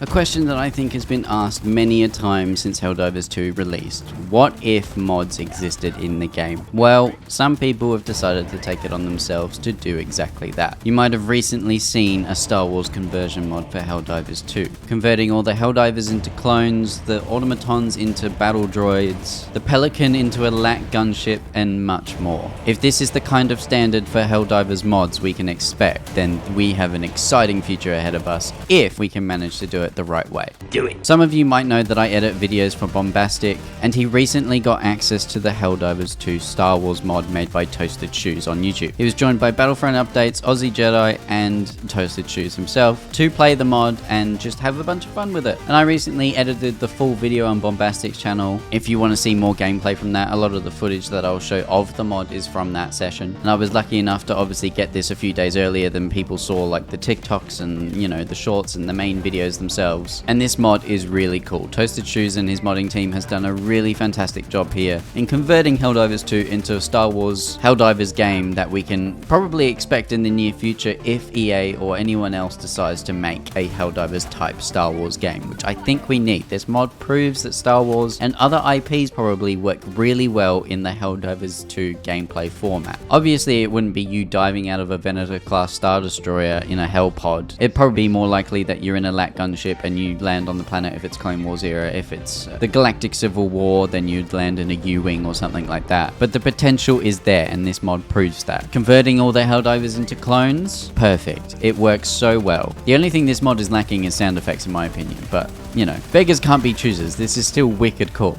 A question that I think has been asked many a time since Helldivers 2 released. What if mods existed in the game? Well, some people have decided to take it on themselves to do exactly that. You might have recently seen a Star Wars conversion mod for Helldivers 2, converting all the Helldivers into clones, the automatons into battle droids, the Pelican into a LAT gunship, and much more. If this is the kind of standard for Helldivers mods we can expect, then we have an exciting future ahead of us if we can manage to do it the right way. Do it. Some of you might know that I edit videos for Bombastic, and he recently got access to the Helldivers 2 Star Wars mod made by Toasted Shoes on YouTube. He was joined by Battlefront Updates, Aussie Jedi, and Toasted Shoes himself to play the mod and just have a bunch of fun with it. And I recently edited the full video on Bombastic's channel. If you want to see more gameplay from that, a lot of the footage that I'll show of the mod is from that session. And I was lucky enough to obviously get this a few days earlier than people saw, like the TikToks and, you know, the shorts and the main videos themselves. And this mod is really cool. Toasted Shoes and his modding team has done a really fantastic job here in converting Helldivers 2 into a Star Wars Helldivers game that we can probably expect in the near future if EA or anyone else decides to make a Helldivers type Star Wars game, which I think we need. This mod proves that Star Wars and other IPs probably work really well in the Helldivers 2 gameplay format. Obviously, it wouldn't be you diving out of a Venator class Star Destroyer in a Hell pod. It'd probably be more likely that you're in a LAT gunship and you land on the planet if it's Clone Wars era. If it's the Galactic Civil War, then you'd land in a U-Wing or something like that. But the potential is there, and this mod proves that. Converting all the Helldivers into clones? Perfect. It works so well. The only thing this mod is lacking is sound effects in my opinion, but, you know, beggars can't be choosers. This is still wicked cool.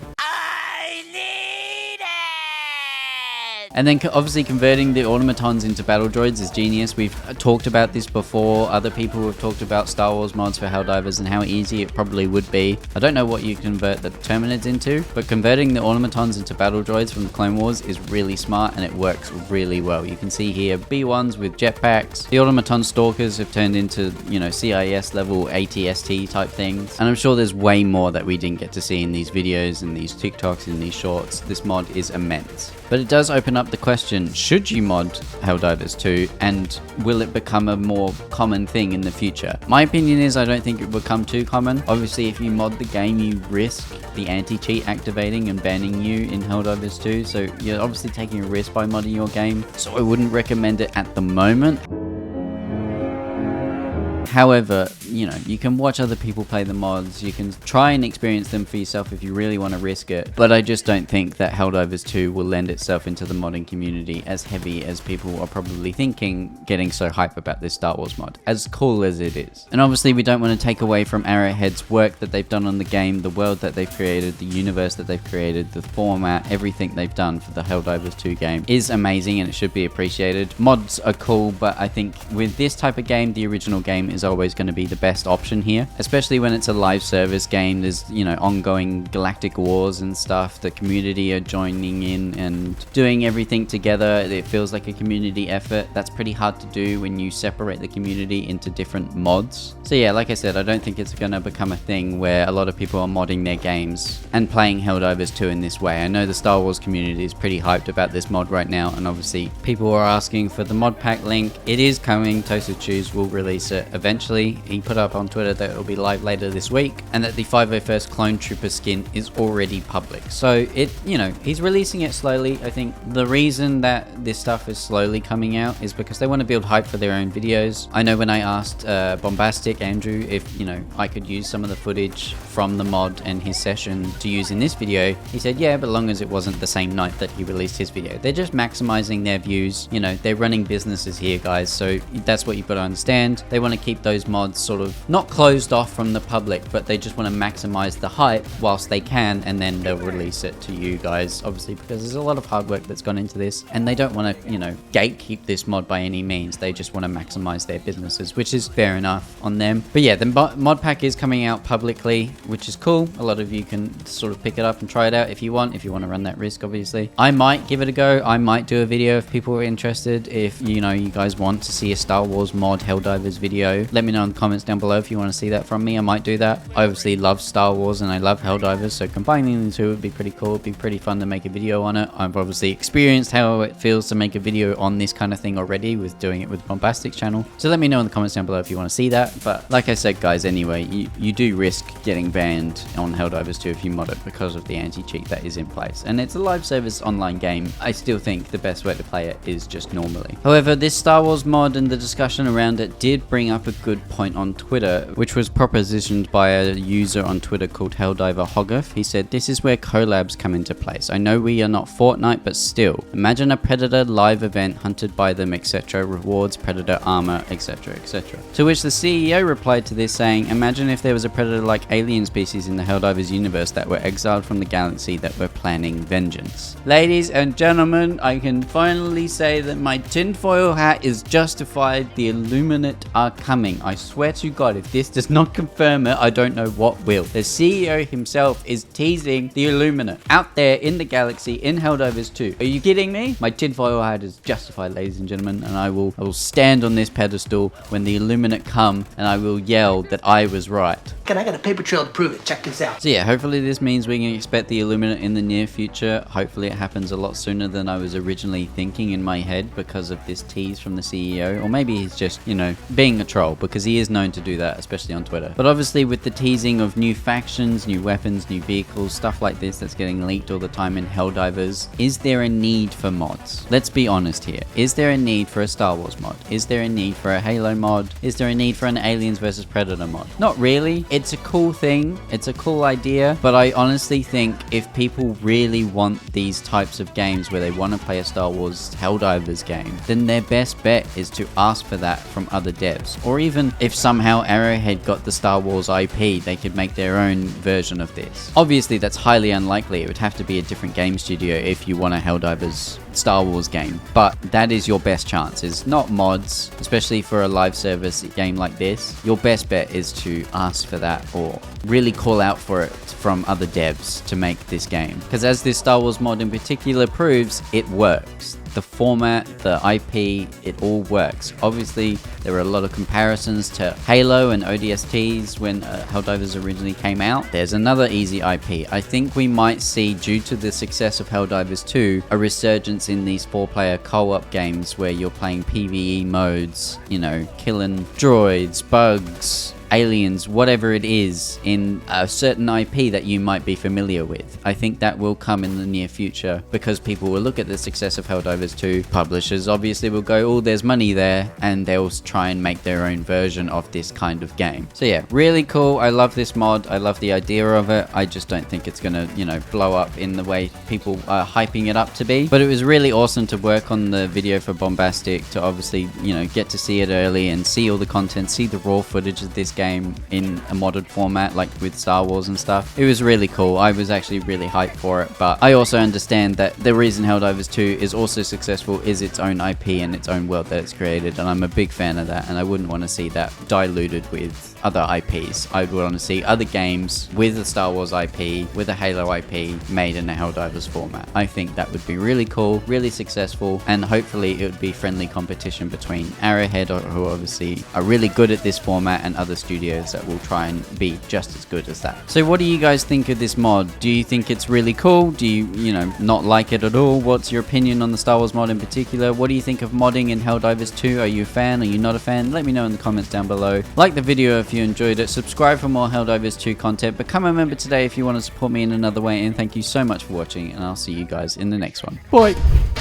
And then obviously converting the automatons into battle droids is genius. We've talked about this before. Other people have talked about Star Wars mods for Helldivers and how easy it probably would be. I don't know what you convert the Terminids into, but converting the automatons into battle droids from the Clone Wars is really smart and it works really well. You can see here B1s with jetpacks. The automaton stalkers have turned into, you know, CIS level ATST type things. And I'm sure there's way more that we didn't get to see in these videos and these TikToks and these shorts. This mod is immense. But it does open up the question, should you mod Helldivers 2 and will it become a more common thing in the future? My opinion is I don't think it will become too common. Obviously, if you mod the game, you risk the anti-cheat activating and banning you in Helldivers 2, so you're obviously taking a risk by modding your game, so I wouldn't recommend it at the moment. However, you know, you can watch other people play the mods, you can try and experience them for yourself if you really want to risk it, but I just don't think that Helldivers 2 will lend itself into the modding community as heavy as people are probably thinking, getting so hype about this Star Wars mod, as cool as it is. And obviously we don't want to take away from Arrowhead's work that they've done on the game, the world that they've created, the universe that they've created, the format, everything they've done for the Helldivers 2 game is amazing and it should be appreciated. Mods are cool, but I think with this type of game, the original game is always going to be the best option here, especially when it's a live service game. There's, you know, ongoing galactic wars and stuff. The community are joining in and doing everything together. It feels like a community effort. That's pretty hard to do when you separate the community into different mods. So yeah, like I said, I don't think it's going to become a thing where a lot of people are modding their games and playing Helldivers 2 in this way. I know the Star Wars community is pretty hyped about this mod right now, and obviously people are asking for the mod pack link. It is coming. Toasted Shoes will release it eventually. He put up on Twitter that it will be live later this week, and that the 501st Clone Trooper skin is already public. So it, you know, he's releasing it slowly. I think the reason that this stuff is slowly coming out is because they want to build hype for their own videos. I know when I asked Bombastic Andrew if, you know, I could use some of the footage from the mod and his session to use in this video, he said yeah, but long as it wasn't the same night that he released his video. They're just maximizing their views. You know, they're running businesses here, guys, so that's what you've got to understand. They want to keep those mods sort of not closed off from the public, but they just want to maximize the hype whilst they can, and then they'll release it to you guys, obviously, because there's a lot of hard work that's gone into this, and they don't want to, you know, gatekeep this mod by any means. They just want to maximize their businesses, which is fair enough on them. But yeah, the mod pack is coming out publicly, which is cool. A lot of you can sort of pick it up and try it out if you want to run that risk, obviously. I might give it a go. I might do a video if people are interested. If, you know, you guys want to see a Star Wars mod Helldivers video, Let me know in the comments down below if you want to see that from me. I might do that. I obviously love Star Wars and I love Helldivers, so combining the two would be pretty cool. It'd be pretty fun to make a video on it. I've obviously experienced how it feels to make a video on this kind of thing already with doing it with Bombastic's channel. So let me know in the comments down below if you want to see that. But like I said, guys, anyway, you do risk getting banned on Helldivers 2 if you mod it because of the anti-cheat that is in place. And it's a live service online game. I still think the best way to play it is just normally. However, this Star Wars mod and the discussion around it did bring up a good point on Twitter, which was propositioned by a user on Twitter called Helldiver Hogarth. He said, "This is where collabs come into place. I know we are not Fortnite, but still. Imagine a Predator live event, hunted by them, etc. Rewards, Predator armor, etc, etc." To which the CEO replied to this saying, "Imagine if there was a Predator-like alien species in the Helldivers universe that were exiled from the galaxy that were planning vengeance." Ladies and gentlemen, I can finally say that my tinfoil hat is justified. The illuminate are coming. I swear to God, if this does not confirm it, I don't know what will. The CEO himself is teasing the illuminate out there in the galaxy in Helldivers 2. Are you kidding me? My tinfoil hat is justified, ladies and gentlemen, and I will stand on this pedestal when the illuminate come and I will yell that I was right. And I got a paper trail to prove it. Check this out. So yeah, hopefully this means we can expect the illuminate in the near future. Hopefully it happens a lot sooner than I was originally thinking in my head because of this tease from the CEO. Or maybe he's just, you know, being a troll, because he is known to do that, especially on Twitter. But obviously with the teasing of new factions, new weapons, new vehicles, stuff like this that's getting leaked all the time in Helldivers, is there a need for mods? Let's be honest here. Is there a need for a Star Wars mod? Is there a need for a Halo mod? Is there a need for an Aliens vs Predator mod? Not really. It's a cool thing. It's a cool idea. But I honestly think if people really want these types of games where they want to play a Star Wars Helldivers game, then their best bet is to ask for that from other devs. Or even if somehow Arrowhead got the Star Wars IP, they could make their own version of this. Obviously, that's highly unlikely. It would have to be a different game studio if you want a Helldivers Star Wars game, but that is your best chance, is not mods, especially for a live service game like this. Your best bet is to ask for that or really call out for it from other devs to make this game, because as this Star Wars mod in particular proves, it works. The format, the IP, it all works. Obviously, there were a lot of comparisons to Halo and ODSTs when Helldivers originally came out. There's another easy IP. I think we might see, due to the success of Helldivers 2, a resurgence in these 4-player co-op games where you're playing PvE modes, you know, killing droids, bugs, aliens, whatever it is, in a certain IP that you might be familiar with. I think that will come in the near future because people will look at the success of Helldivers 2. Publishers obviously will go, oh, there's money there, and they'll try and make their own version of this kind of game. So yeah, really cool. I love this mod. I love the idea of it. I just don't think it's gonna, you know, blow up in the way people are hyping it up to be. But it was really awesome to work on the video for Bombastic, to obviously, you know, get to see it early and see all the content, see the raw footage of this game in a modded format like with Star Wars and stuff. It was really cool. I was actually really hyped for it, but I also understand that the reason Helldivers 2 is also successful is its own IP and its own world that it's created, and I'm a big fan of that, and I wouldn't want to see that diluted with other IPs. I would want to see other games with a Star Wars IP, with a Halo IP made in a Helldivers format. I think that would be really cool, really successful, and hopefully it would be friendly competition between Arrowhead, who obviously are really good at this format, and other studios that will try and be just as good as that. So what do you guys think of this mod? Do you think it's really cool? Do you know, not like it at all? What's your opinion on the Star Wars mod in particular? What do you think of modding in Helldivers 2? Are you a fan? Are you not a fan? Let me know in the comments down below. Like the video if you enjoyed it. Subscribe for more Helldivers 2 content. Become a member today if you want to support me in another way. And thank you so much for watching, and I'll see you guys in the next one. Bye!